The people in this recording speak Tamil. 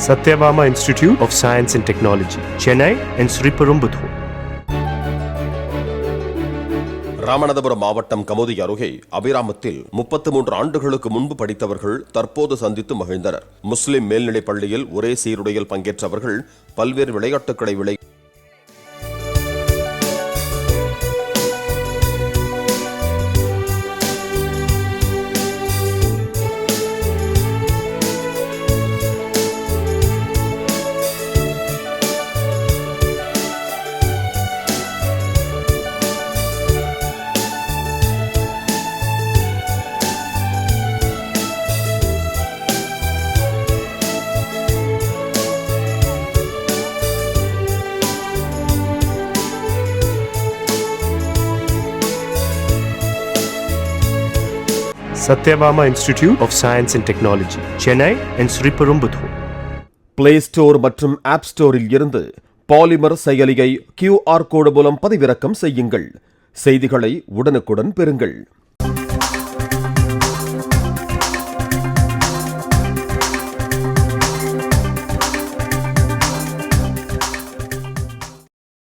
Satyabama Institute of Science and Technology, Chennai and Sriperumbudur. Ramanathapuram மாவட்டம் கமுதி அருகே அபிராமத்தில் 33 ஆண்டுகளுக்கு முன்பு படித்தவர்கள் தற்போது சந்தித்து மகிழ்ந்தனர். முஸ்லிம் மேல்நிலைப் பள்ளியில் ஒரே சீருடையில் பங்கேற்றவர்கள் பல்வேறு விளையாட்டுகளை Satyabama Institute of Science and Technology, Chennai and Sriperumbudur. Play store மற்றும் ஆப் ஸ்டோரில் இருந்து பாலிமர் செயலியை QR கோடு மூலம் பதிவிறக்கம் செய்யுங்கள். செய்திகளை உடனுக்குடன் பெறுங்கள்.